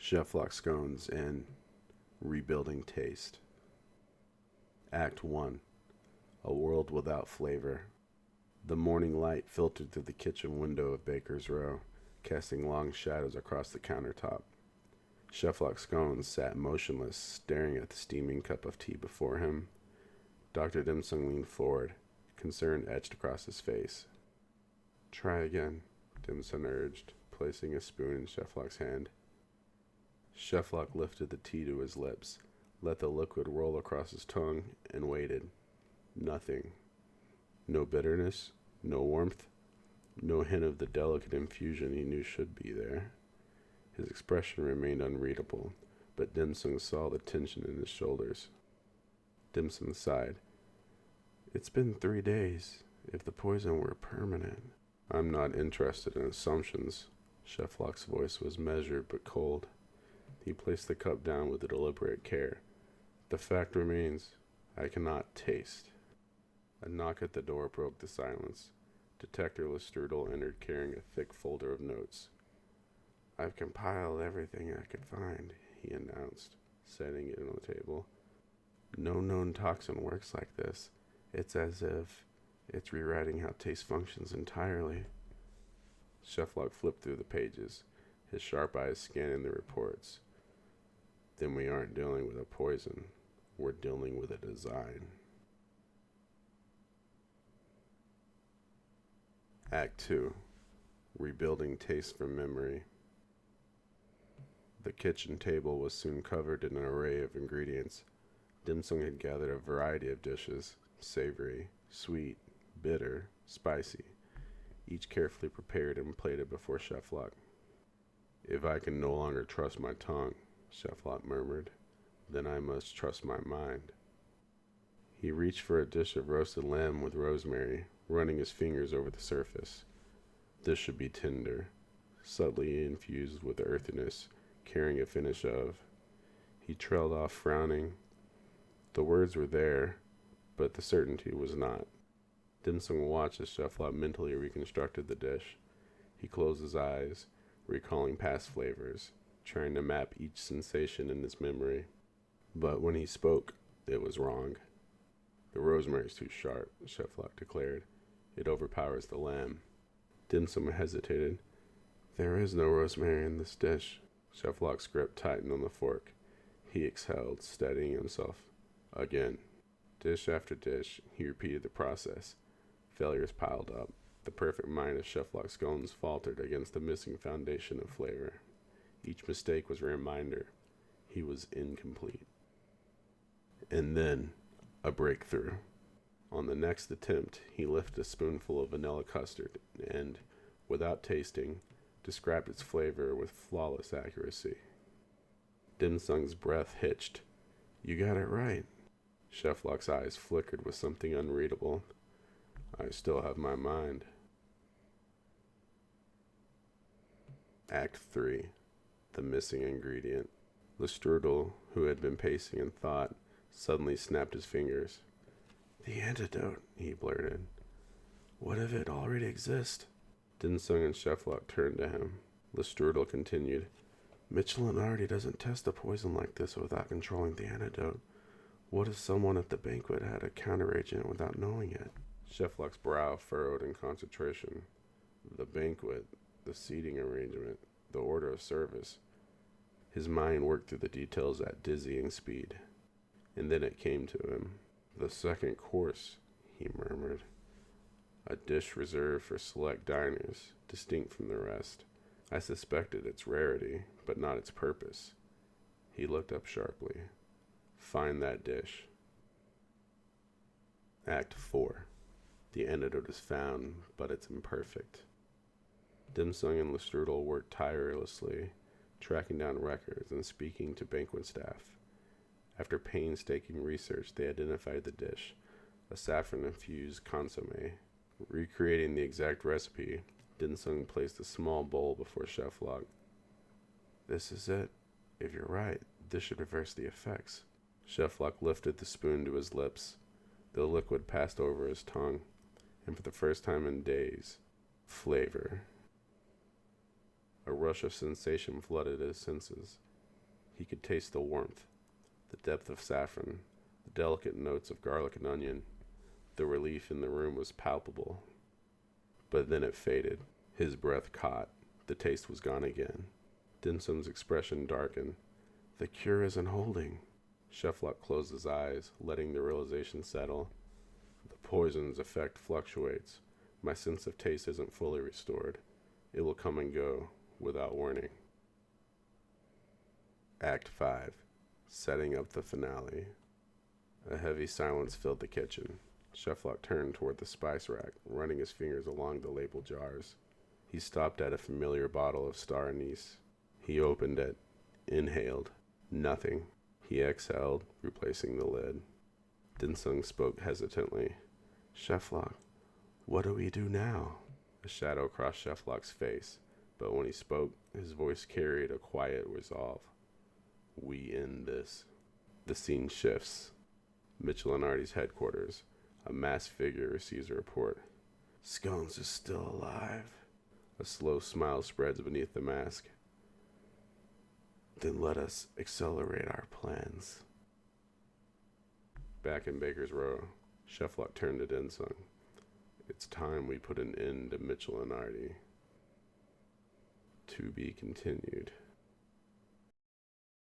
Cheflock scones and rebuilding taste. Act 1. A world without flavor. The morning light filtered through the kitchen window of Baker's Row, casting long shadows across the countertop. Cheflock scones sat motionless, staring at the steaming cup of tea before him. Dr. Dimsung leaned forward, concern etched across his face. "Try again," Dimsung urged, placing a spoon in Cheflock's hand. Cheflock lifted the tea to his lips, let the liquid roll across his tongue, and waited. Nothing. No bitterness, no warmth, no hint of the delicate infusion he knew should be there. His expression remained unreadable, but Dimsung saw the tension in his shoulders. Dimsung sighed. "It's been 3 days. If the poison were permanent." "I'm not interested in assumptions." Cheflock's voice was measured but cold. He placed the cup down with deliberate care. "The fact remains, I cannot taste." A knock at the door broke the silence. Detective Lestrudel entered carrying a thick folder of notes. "I've compiled everything I could find," he announced, setting it on the table. "No known toxin works like this. It's as if it's rewriting how taste functions entirely." Cheflock flipped through the pages, his sharp eyes scanning the reports. "Then we aren't dealing with a poison. We're dealing with a design." Act 2. Rebuilding taste from memory. The kitchen table was soon covered in an array of ingredients. Dimsung had gathered a variety of dishes, savory, sweet, bitter, spicy, each carefully prepared and plated before Cheflock. "If I can no longer trust my tongue," Cheflock murmured, "then I must trust my mind." He reached for a dish of roasted lamb with rosemary, running his fingers over the surface. This should be tender, subtly infused with earthiness, carrying a finish of. He trailed off, frowning. The words were there, but the certainty was not. Dimsung watched as Cheflock mentally reconstructed the dish. He closed his eyes, recalling past flavors, trying to map each sensation in his memory. But when he spoke, it was wrong. "The rosemary's too sharp," Cheflock declared. "It overpowers the lamb." Dimsum hesitated. "There is no rosemary in this dish." Cheflock's grip tightened on the fork. He exhaled, steadying himself. Again. Dish after dish, he repeated the process. Failures piled up. The perfect mind of Cheflock scones faltered against the missing foundation of flavor. Each mistake was a reminder. He was incomplete. And then, a breakthrough. On the next attempt, he lifted a spoonful of vanilla custard and, without tasting, described its flavor with flawless accuracy. Dimsung's breath hitched. "You got it right." Cheflock's eyes flickered with something unreadable. "I still have my mind." Act 3. The missing ingredient. Lestrudel, who had been pacing in thought, suddenly snapped his fingers. "The antidote," he blurted. "What if it already exists?" Dimsung and Cheflock turned to him. Lestrudel continued. "Michelin already doesn't test a poison like this without controlling the antidote. What if someone at the banquet had a counteragent without knowing it?" Cheflock's brow furrowed in concentration. The banquet, the seating arrangement, the order of service. His mind worked through the details at dizzying speed. And then it came to him. "The second course," he murmured. "A dish reserved for select diners, distinct from the rest. I suspected its rarity, but not its purpose." He looked up sharply. "Find that dish." Act 4. The antidote is found, but it's imperfect. Dimsung and Lestrudel worked tirelessly, tracking down records and speaking to banquet staff. After painstaking research, they identified the dish, a saffron-infused consommé. Recreating the exact recipe, Dimsung placed a small bowl before Cheflock. "This is it. If you're right, this should reverse the effects." Cheflock lifted the spoon to his lips. The liquid passed over his tongue, and for the first time in days, flavor. A rush of sensation flooded his senses. He could taste the warmth, the depth of saffron, the delicate notes of garlic and onion. The relief in the room was palpable. But then it faded. His breath caught. The taste was gone again. Dim Sum's expression darkened. The cure isn't holding. Cheflock closed his eyes, letting the realization settle. The poison's effect fluctuates. My sense of taste isn't fully restored. It will come and go, without warning. Act 5. Setting up the finale. A heavy silence filled the kitchen. Cheflock turned toward the spice rack, running his fingers along the labeled jars. He stopped at a familiar bottle of star anise. He opened it, inhaled. Nothing. He exhaled, replacing the lid. Dim Sum spoke hesitantly. Cheflock, what do we do now? A shadow crossed Cheflock's face, but when he spoke, his voice carried a quiet resolve. We end this. The scene shifts. Mitchell and Artie's headquarters. A masked figure receives a report. Scones is still alive. A slow smile spreads beneath the mask. Then let us accelerate our plans. Back in Baker's Row, Cheflock turned to Dim Sum. It's time we put an end to Mitchell and Artie. To be continued.